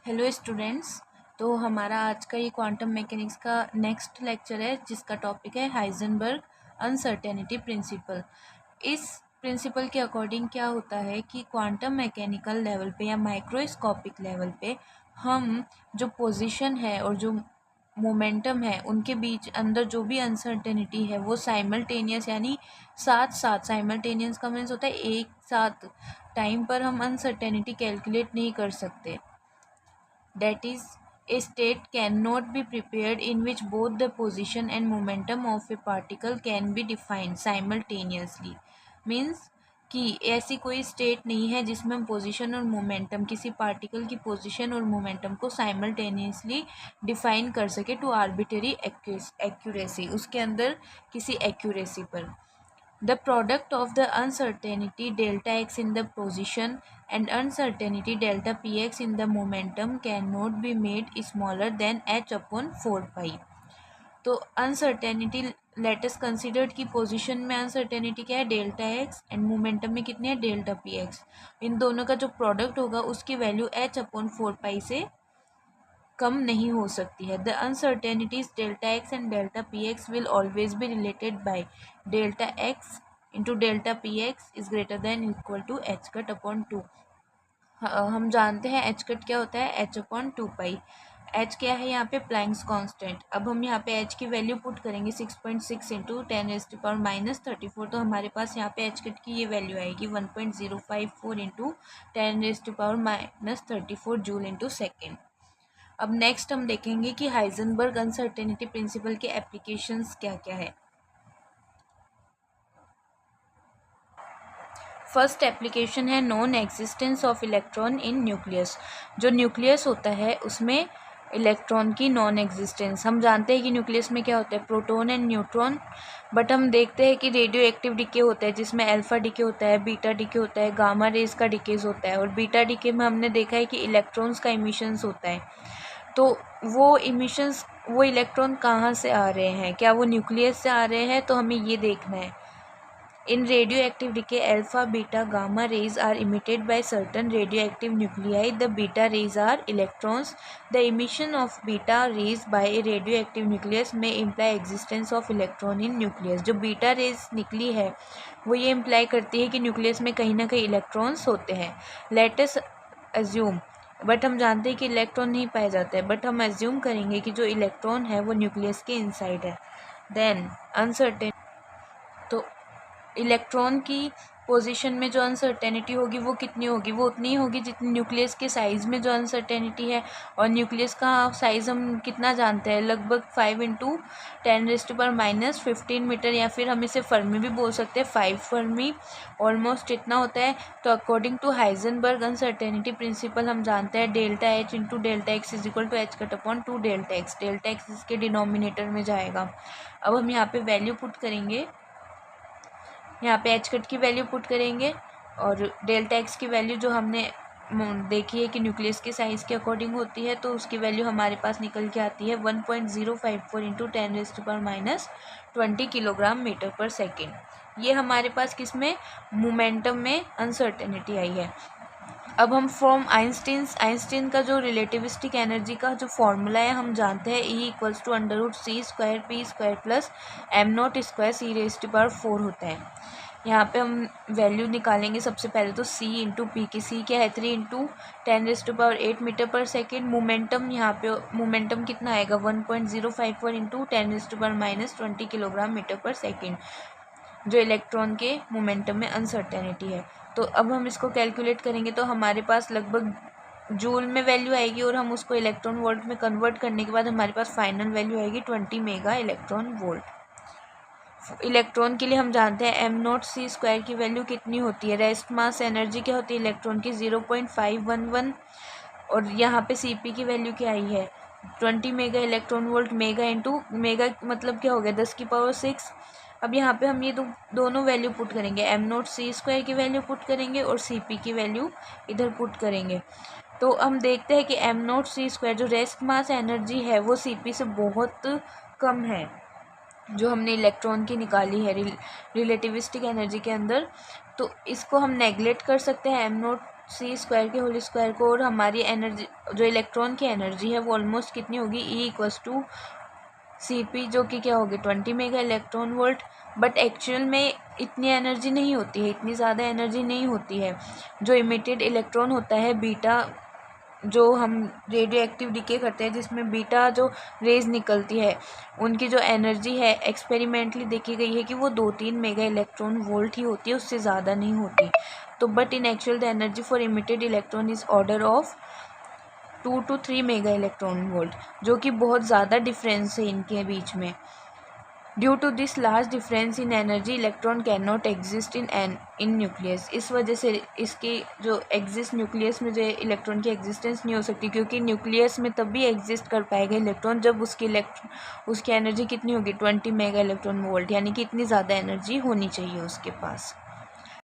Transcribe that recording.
Hello students. तो हमारा आज का ये क्वांटम मैकेनिक्स का नेक्स्ट लेक्चर है जिसका टॉपिक है हाइजेनबर्ग अनसर्टेनिटी प्रिंसिपल। इस प्रिंसिपल के अकॉर्डिंग क्या होता है कि क्वांटम मैकेनिकल लेवल पे या माइक्रोस्कोपिक लेवल पे हम जो पोजीशन है और जो मोमेंटम है उनके बीच अंदर जो भी अनसर्टेनिटी है वो साइमल्टेनियस यानी साथ साथ, साइमल्टेनियस का मीन्स होता है एक साथ टाइम पर हम अनसर्टेनिटी कैलकुलेट नहीं कर सकते। That is, a state cannot be prepared in which both the position and momentum of a particle can be defined simultaneously. Means कि ऐसी कोई स्टेट नहीं है जिसमें हम पोजीशन और मोमेंटम, किसी पार्टिकल की पोजीशन और मोमेंटम को साइमल्टेनियसली डिफाइन कर सके टू आर्बिट्रेरी एक्यूरेसी, उसके अंदर किसी एक्यूरेसी पर। The product of the uncertainty delta x in the position and uncertainty delta px in the momentum cannot be made smaller than h upon 4 pi. तो uncertainty latest considered की position में uncertainty क्या है delta X and momentum में कितनी है delta P x. इन दोनों का जो प्रोडक्ट होगा उसकी वैल्यू h अपॉन 4 पाई से कम नहीं हो सकती है। The uncertainties delta X and delta P X will always be related by delta X into delta P X is greater than equal to H cut upon 2। हम जानते हैं एच कट क्या होता है, एच अपॉन 2 पाई। H क्या है यहाँ पे प्लैंक्स कांस्टेंट। अब हम यहाँ पे एच की वैल्यू पुट करेंगे 6.6 इंटू 10⁻⁻34। तो हमारे पास यहाँ पे एच कट की ये वैल्यू आएगी 1.054 इंटू 10⁻⁻34 जूल इंटू सेकेंड। अब नेक्स्ट हम देखेंगे कि हाइजेनबर्ग अनसर्टेनिटी प्रिंसिपल के एप्लीकेशंस क्या क्या है। फर्स्ट एप्लीकेशन है non existence of electron in nucleus. जो न्यूक्लियस होता है उसमें इलेक्ट्रॉन की नॉन एग्जिस्टेंस। हम जानते हैं कि न्यूक्लियस में क्या होता है, प्रोटॉन एंड न्यूट्रॉन, बट हम देखते हैं कि रेडियो एक्टिव डिके होता है जिसमें अल्फा डिके होता है, बीटा डिके होता है, गामा रेज का डिकेज होता है। और बीटा डिके में हमने देखा है कि इलेक्ट्रॉन्स का इमिशंस होता है। तो वो इमिशंस, वो इलेक्ट्रॉन कहाँ से आ रहे हैं, क्या वो न्यूक्लियस से आ रहे हैं, तो हमें ये देखना है। In radioactive decay alpha beta gamma rays are emitted by certain radioactive nuclei. The beta rays are electrons. The emission of beta rays by a radioactive nucleus में imply existence of electron in nucleus. जो beta rays निकली है वो ये imply करती है कि nucleus में कहीं ना कहीं इलेक्ट्रॉन्स होते हैं। लेट अस अज्यूम, बट हम जानते हैं कि इलेक्ट्रॉन नहीं पाए जाते हैं, बट हम एज्यूम करेंगे कि जो इलेक्ट्रॉन है वो न्यूक्लियस के इनसाइड है। देन अनसर्टेन, तो इलेक्ट्रॉन की पोजीशन में जो अनसर्टेनिटी होगी वो कितनी होगी, वो उतनी ही होगी जितनी न्यूक्लियस के साइज़ में जो अनसर्टेनिटी है। और न्यूक्लियस का साइज़ हम कितना जानते हैं, लगभग 5 इंटू 10⁻⁻15 मीटर, या फिर हम इसे फर्मी भी बोल सकते हैं, 5 फर्मी ऑलमोस्ट इतना होता है। तो according to Heisenberg uncertainty principle हम जानते हैं delta H into delta X is equal to H cut upon 2 delta X. Delta X इसके डिनोमिनेटर में जाएगा। अब हम यहाँ पे वैल्यू पुट करेंगे, यहाँ पे एच कट की वैल्यू पुट करेंगे और डेल्टा एक्स की वैल्यू जो हमने देखी है कि न्यूक्लियस के साइज़ के अकॉर्डिंग होती है, तो उसकी वैल्यू हमारे पास निकल के आती है 1.054 इंटू 10⁻⁻20 किलोग्राम मीटर पर सेकेंड। ये हमारे पास किस में, मोमेंटम में अनसर्टेनिटी आई है। अब हम फ्रॉम आइंस्टीन का जो रिलेटिविस्टिक एनर्जी का जो फॉर्मूला है हम जानते हैं, E equals to √c² p² plus m0² c⁻⁴ होता है। यहाँ पे हम वैल्यू निकालेंगे सबसे पहले तो c इंटू पी की। c क्या है 3 इंटू 10⁸ मीटर पर सेकेंड। मोमेंटम, यहाँ पे मोमेंटम कितना आएगा 1.054 इंटू 10⁻⁻20 किलोग्राम मीटर पर सेकेंड, जो इलेक्ट्रॉन के मोमेंटम में अनसर्टेनिटी है। तो अब हम इसको कैलकुलेट करेंगे तो हमारे पास लगभग जूल में वैल्यू आएगी और हम उसको इलेक्ट्रॉन वोल्ट में कन्वर्ट करने के बाद हमारे पास फाइनल वैल्यू आएगी 20 मेगा इलेक्ट्रॉन वोल्ट। इलेक्ट्रॉन के लिए हम जानते हैं m0c² की वैल्यू कितनी होती है, रेस्ट मास एनर्जी क्या होती है इलेक्ट्रॉन की 0.511, और यहाँ पे Cp की वैल्यू क्या आई है 20 mega electron volt. Mega into mega मतलब क्या हो गया 10⁻⁶। अब यहाँ पे हम ये दोनों वैल्यू पुट करेंगे, m0c² की वैल्यू पुट करेंगे और Cp की वैल्यू इधर पुट करेंगे। तो हम देखते हैं कि m0c² जो रेस्ट मास एनर्जी है वो Cp से बहुत कम है, जो हमने इलेक्ट्रॉन की निकाली है रिलेटिविस्टिक एनर्जी के अंदर। तो इसको हम नेगलेक्ट कर सकते हैं सी स्क्वायर के होल स्क्वायर को, और हमारी एनर्जी जो इलेक्ट्रॉन की एनर्जी है वो ऑलमोस्ट कितनी होगी, E=CP, जो कि क्या होगी 20 mega electron volt. But actual में इतनी एनर्जी नहीं होती है, इतनी ज़्यादा एनर्जी नहीं होती है। जो इमिटेड इलेक्ट्रॉन होता है बीटा, जो हम रेडियो एक्टिव डिके करते हैं जिसमें बीटा जो रेज निकलती है, उनकी जो एनर्जी है एक्सपेरिमेंटली देखी गई है कि वो 2-3 मेगा इलेक्ट्रॉन वोल्ट ही होती है, उससे ज़्यादा नहीं होती। तो but in actual the energy for emitted electron is order of 2 to 3 mega electron volt, जो कि बहुत ज़्यादा डिफरेंस है इनके बीच में। Due to this large difference in energy electron can not exist in nucleus. इस वजह से इसकी जो एग्जिस्ट न्यूक्लियस में जो इलेक्ट्रॉन की एग्जिस्टेंस नहीं हो सकती, क्योंकि न्यूक्लियस में तभी एग्जिस्ट कर पाएगा इलेक्ट्रॉन जब उसकी एनर्जी कितनी होगी 20 मेगा इलेक्ट्रॉन वोल्ट, यानी कि इतनी ज़्यादा एनर्जी होनी चाहिए उसके पास।